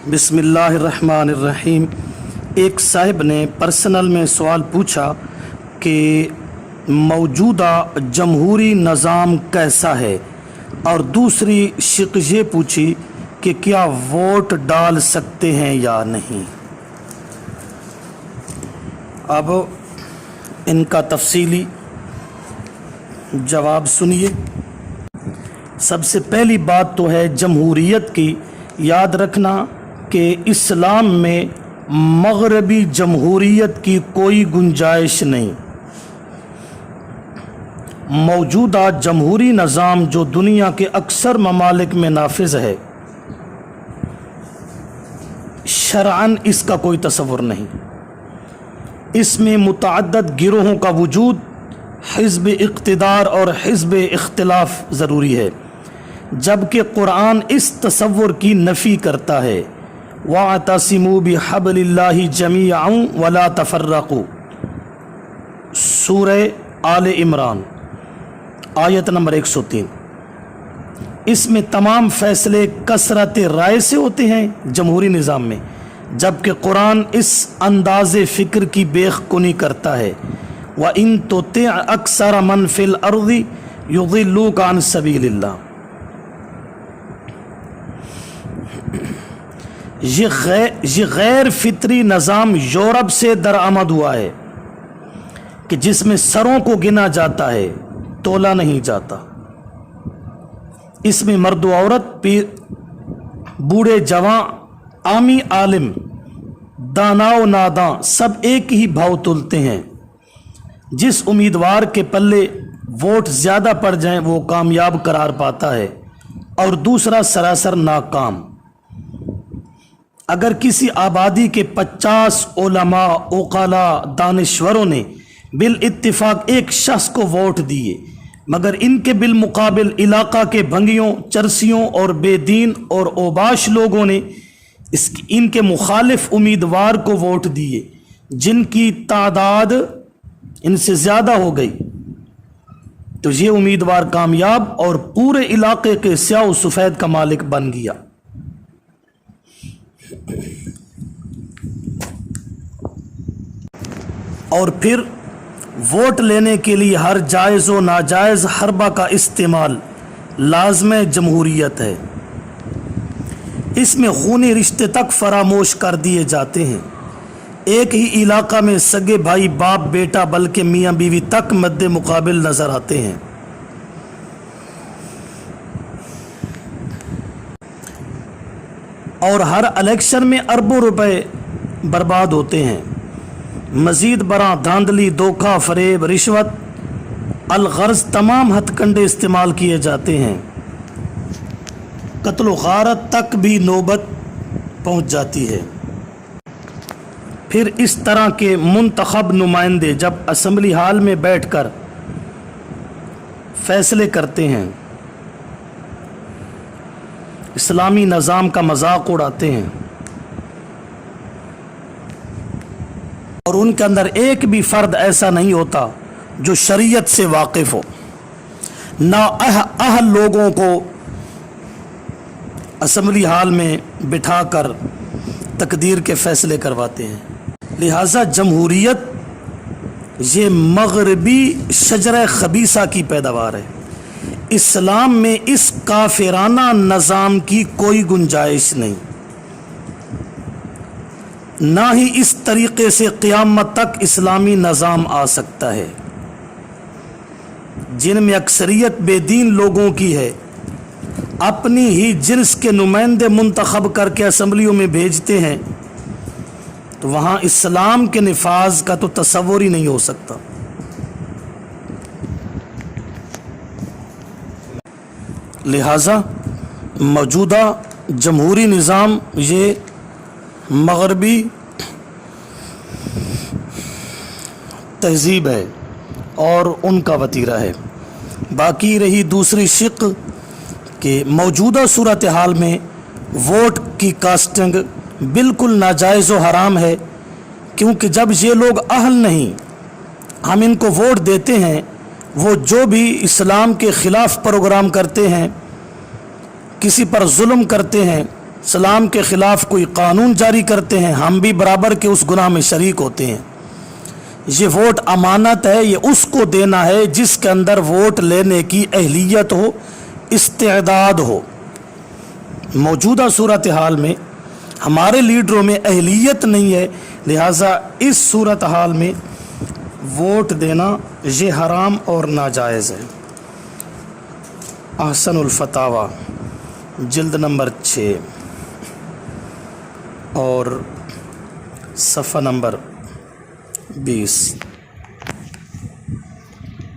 बिस्मिल्लाहिर्रहमानिर्रहीम। एक साहिब ने पर्सनल में सवाल पूछा कि मौजूदा जमहूरी निज़ाम कैसा है, और दूसरी शिक ये पूछी कि क्या वोट डाल सकते हैं या नहीं। अब इनका तफसीली जवाब सुनिए। सबसे पहली बात तो है जमहूरियत की। याद रखना कि इस्लाम में मगरबी जमहूरियत की कोई गुंजाइश नहीं। मौजूदा जमहूरी निज़ाम जो दुनिया के अक्सर ममालिक में नाफिज है, शरअन इसका कोई तसव्वुर नहीं। इसमें मुतअद्दिद गिरोहों का वजूद, हिज़्ब इक़्तिदार और हिज़्ब इख्तिलाफ ज़रूरी है, जबकि कुरान इस तसव्वुर की नफ़ी करता है। वअतसिमू बिहब्लिल्लाहि जमीअन वला तफर्रकू, सूरह आले इमरान आयत नंबर 103। इसमें तमाम फ़ैसले कसरत राय से होते हैं जमहूरी निज़ाम में, जबकि कुरान इस अंदाज़े फ़िक्र की बेखुनी करता है। व इन तुति अक्सर मन फिल अर्ज़ि युज़िल्लूका अन सबीलिल्लाह। ये गैर फितरी निज़ाम यूरोप से दरामद हुआ है कि जिसमें सरों को गिना जाता है, तोला नहीं जाता। इसमें मर्द औरत, बूढ़े जवां, आमी आलिम, दानाओ नादां सब एक ही भाव तुलते हैं। जिस उम्मीदवार के पल्ले वोट ज़्यादा पड़ जाएं वो कामयाब करार पाता है और दूसरा सरासर नाकाम। अगर किसी आबादी के 50 उलमा, उक़ला, दानिश्वरों ने बिल इत्तिफाक एक शख्स को वोट दिए, मगर इनके बिलमुकाबिल इलाका के भंगियों, चरसियों और बेदीन और ओबाश लोगों ने इनके मुखालिफ उम्मीदवार को वोट दिए, जिनकी तादाद इनसे ज़्यादा हो गई, तो ये उम्मीदवार कामयाब और पूरे इलाके के स्याह सफ़ेद का मालिक बन गया। और फिर वोट लेने के लिए हर जायज़ व नाजायज़ हरबा का इस्तेमाल लाज़िम जमहूरियत है। इसमें खूनी रिश्ते तक फरामोश कर दिए जाते हैं। एक ही इलाका में सगे भाई, बाप बेटा, बल्कि मियाँ बीवी तक मद्दे मुकाबिल नज़र आते हैं। और हर इलेक्शन में अरबों रुपए बर्बाद होते हैं। मज़ीद बरा धांधली, धोखा, फरेब, रिश्वत, अलगर्ज तमाम हथकंडे इस्तेमाल किए जाते हैं। कत्ल गारत तक भी नौबत पहुंच जाती है। फिर इस तरह के मुंतखब नुमाइंदे जब असम्बली हाल में बैठकर फैसले करते हैं, इस्लामी निज़ाम का मजाक उड़ाते हैं, और उनके अंदर एक भी फ़र्द ऐसा नहीं होता जो शरीयत से वाकिफ़ हो। ना अहल लोगों को असम्बली हाल में बिठाकर तकदीर के फ़ैसले करवाते हैं। लिहाजा जमहूरियत ये मगरबी शजर खबीसा की पैदावार है। इस्लाम में इस काफिराना निज़ाम की कोई गुंजाइश नहीं। ना ही इस तरीक़े से क़यामत तक इस्लामी निज़ाम आ सकता है, जिनमें अक्सरियत बेदीन लोगों की है। अपनी ही जिन्स के नुमाइंदे मुंतखब करके असम्बलियों में भेजते हैं, तो वहाँ इस्लाम के निफाज का तो तसव्वुर ही नहीं हो सकता। लिहाजा मौजूदा जमहूरी निज़ाम ये मगरबी तहज़ीब है और उनका वतीरा है। बाकी रही दूसरी शिक कि मौजूदा सूरत हाल में वोट की कास्टिंग बिल्कुल नाजायज़ व हराम है, क्योंकि जब ये लोग अहल नहीं, हम इनको वोट देते हैं, वो जो भी इस्लाम के ख़िलाफ़ प्रोग्राम करते हैं, किसी पर जुल्म करते हैं, سلام کے خلاف کوئی قانون جاری کرتے ہیں ہم بھی برابر کے اس گناہ میں شریک ہوتے ہیں۔ یہ ووٹ امانت ہے، یہ اس کو دینا ہے جس کے اندر ووٹ لینے کی اہلیت ہو، استعداد ہو۔ موجودہ صورتحال میں ہمارے لیڈروں میں اہلیت نہیں ہے، لہٰذا اس صورتحال میں ووٹ دینا یہ حرام اور ناجائز ہے۔ احسن الفتاوی جلد نمبر 6 اور صفحہ نمبر 20۔